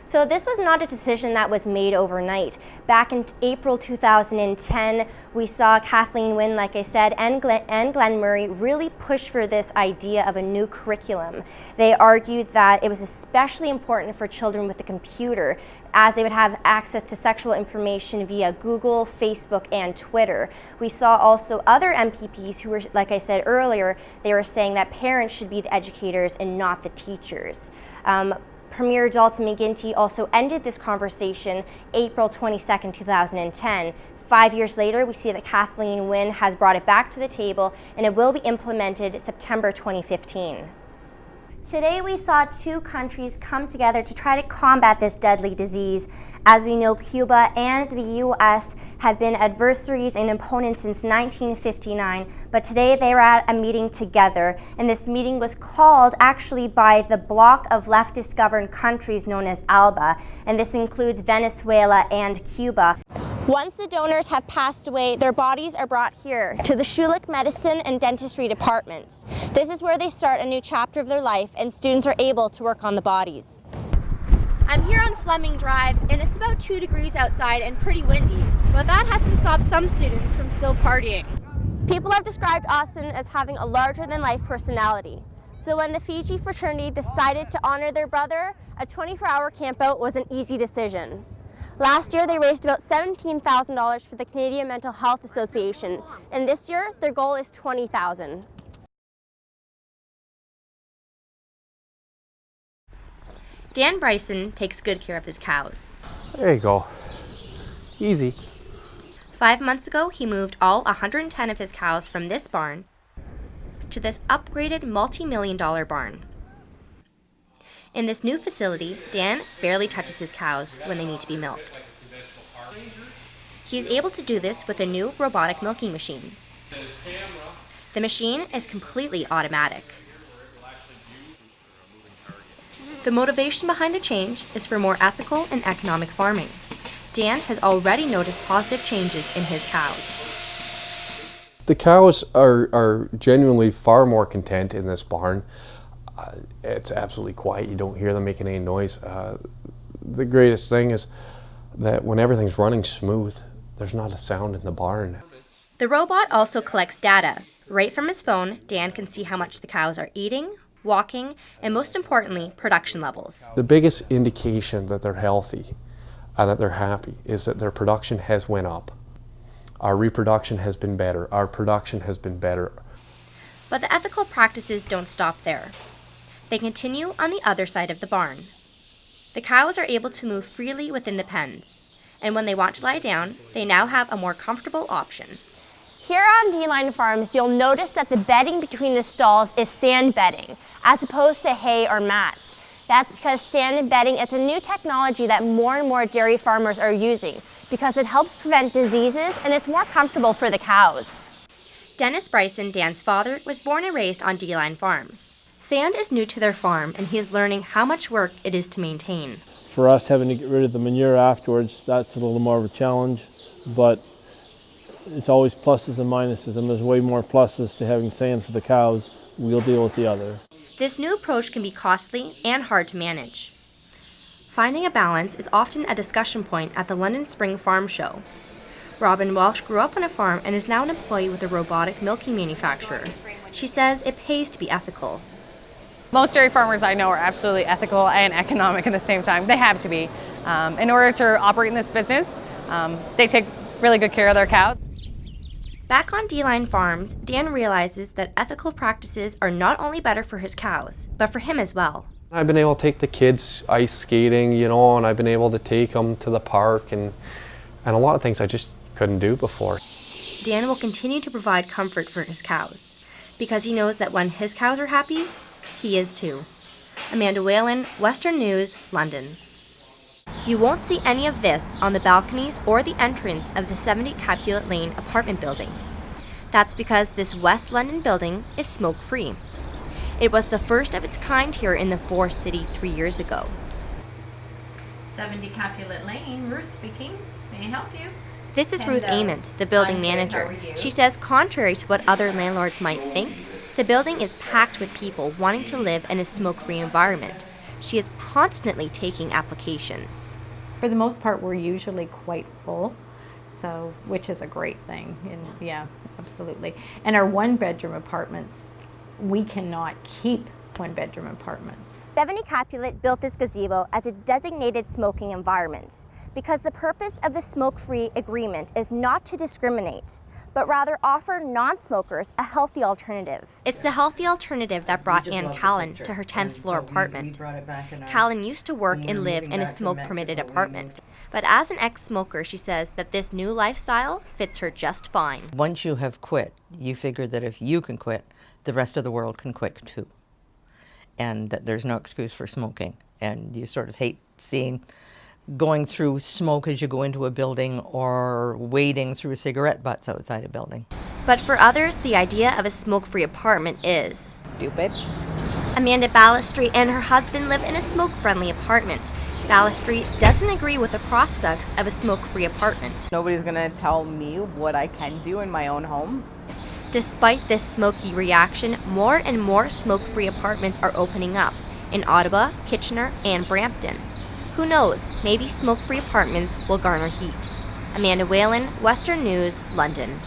So this was not a decision that was made overnight. Back in April 2010, we saw Kathleen Wynne, like I said, and Glenn Murray really push for this idea of a new curriculum. They argued that it was especially important for children with a computer, as they would have access to sexual information via Google, Facebook, and Twitter. We saw also other MPPs who were, like I said earlier, they were saying that parents should be the educators and not the teachers. Premier Dalton McGuinty also ended this conversation April 22nd, 2010. 5 years later, we see that Kathleen Wynne has brought it back to the table, and it will be implemented September 2015. Today we saw two countries come together to try to combat this deadly disease. As we know, Cuba and the U.S. have been adversaries and opponents since 1959, but today they were at a meeting together, and this meeting was called actually by the bloc of leftist-governed countries known as ALBA, and this includes Venezuela and Cuba. Once the donors have passed away, their bodies are brought here to the Schulich Medicine and Dentistry Department. This is where they start a new chapter of their life, and students are able to work on the bodies. I'm here on Fleming Drive, and it's about 2 degrees outside and pretty windy, but that hasn't stopped some students from still partying. People have described Austin as having a larger-than-life personality. So when the Fiji fraternity decided to honor their brother, a 24-hour campout was an easy decision. Last year, they raised about $17,000 for the Canadian Mental Health Association, and this year, their goal is $20,000. Dan Bryson takes good care of his cows. There you go. Easy. 5 months ago, he moved all 110 of his cows from this barn to this upgraded multi-million-dollar barn. In this new facility, Dan barely touches his cows when they need to be milked. He is able to do this with a new robotic milking machine. The machine is completely automatic. The motivation behind the change is for more ethical and economic farming. Dan has already noticed positive changes in his cows. The cows are genuinely far more content in this barn. It's absolutely quiet. You don't hear them making any noise. The greatest thing is that when everything's running smooth, there's not a sound in the barn. The robot also collects data. Right from his phone, Dan can see how much the cows are eating, walking, and most importantly, production levels. The biggest indication that they're healthy and that they're happy is that their production has went up. Our reproduction has been better. Our production has been better. But the ethical practices don't stop there. They continue on the other side of the barn. The cows are able to move freely within the pens, and when they want to lie down, they now have a more comfortable option. Here on D-Line Farms, you'll notice that the bedding between the stalls is sand bedding, as opposed to hay or mats. That's because sand bedding is a new technology that more and more dairy farmers are using, because it helps prevent diseases and it's more comfortable for the cows. Dennis Bryson, Dan's father, was born and raised on D-Line Farms. Sand is new to their farm, and he is learning how much work it is to maintain. For us, having to get rid of the manure afterwards, that's a little more of a challenge, but it's always pluses and minuses, and there's way more pluses to having sand for the cows. We'll deal with the other. This new approach can be costly and hard to manage. Finding a balance is often a discussion point at the London Spring Farm Show. Robin Welsh grew up on a farm and is now an employee with a robotic milking manufacturer. She says it pays to be ethical. Most dairy farmers I know are absolutely ethical and economic at the same time. They have to be. In order to operate in this business, they take really good care of their cows. Back on D-Line Farms, Dan realizes that ethical practices are not only better for his cows, but for him as well. I've been able to take the kids ice skating, and I've been able to take them to the park and a lot of things I just couldn't do before. Dan will continue to provide comfort for his cows, because he knows that when his cows are happy, he is too. Amanda Whalen, Western News, London. You won't see any of this on the balconies or the entrance of the 70 Capulet Lane apartment building. That's because this West London building is smoke-free. It was the first of its kind here in the Forest City 3 years ago. 70 Capulet Lane, Ruth speaking. May I help you? This is Ruth Ament, the building manager. She says contrary to what other landlords might think, the building is packed with people wanting to live in a smoke-free environment. she is constantly taking applications. For the most part, we're usually quite full, so which is a great thing. And yeah, absolutely. And our one-bedroom apartments, we cannot keep one-bedroom apartments. Stephanie Capulet built this gazebo as a designated smoking environment because the purpose of the smoke-free agreement is not to discriminate, but rather offer non-smokers a healthy alternative. It's the healthy alternative that brought Ann Callan to her 10th floor apartment. Callan used to work and live in a smoke-permitted apartment, but as an ex-smoker, she says that this new lifestyle fits her just fine. Once you have quit, you figure that if you can quit, the rest of the world can quit too. And that there's no excuse for smoking. And you sort of hate seeing going through smoke as you go into a building or wading through cigarette butts outside a building. But for others, the idea of a smoke-free apartment is stupid. Amanda Ballastry and her husband live in a smoke-friendly apartment. Ballastry doesn't agree with the prospects of a smoke-free apartment. Nobody's gonna tell me what I can do in my own home. Despite this smoky reaction, more and more smoke-free apartments are opening up in Ottawa, Kitchener, and Brampton. Who knows, maybe smoke-free apartments will garner heat. Amanda Whalen, Western News, London.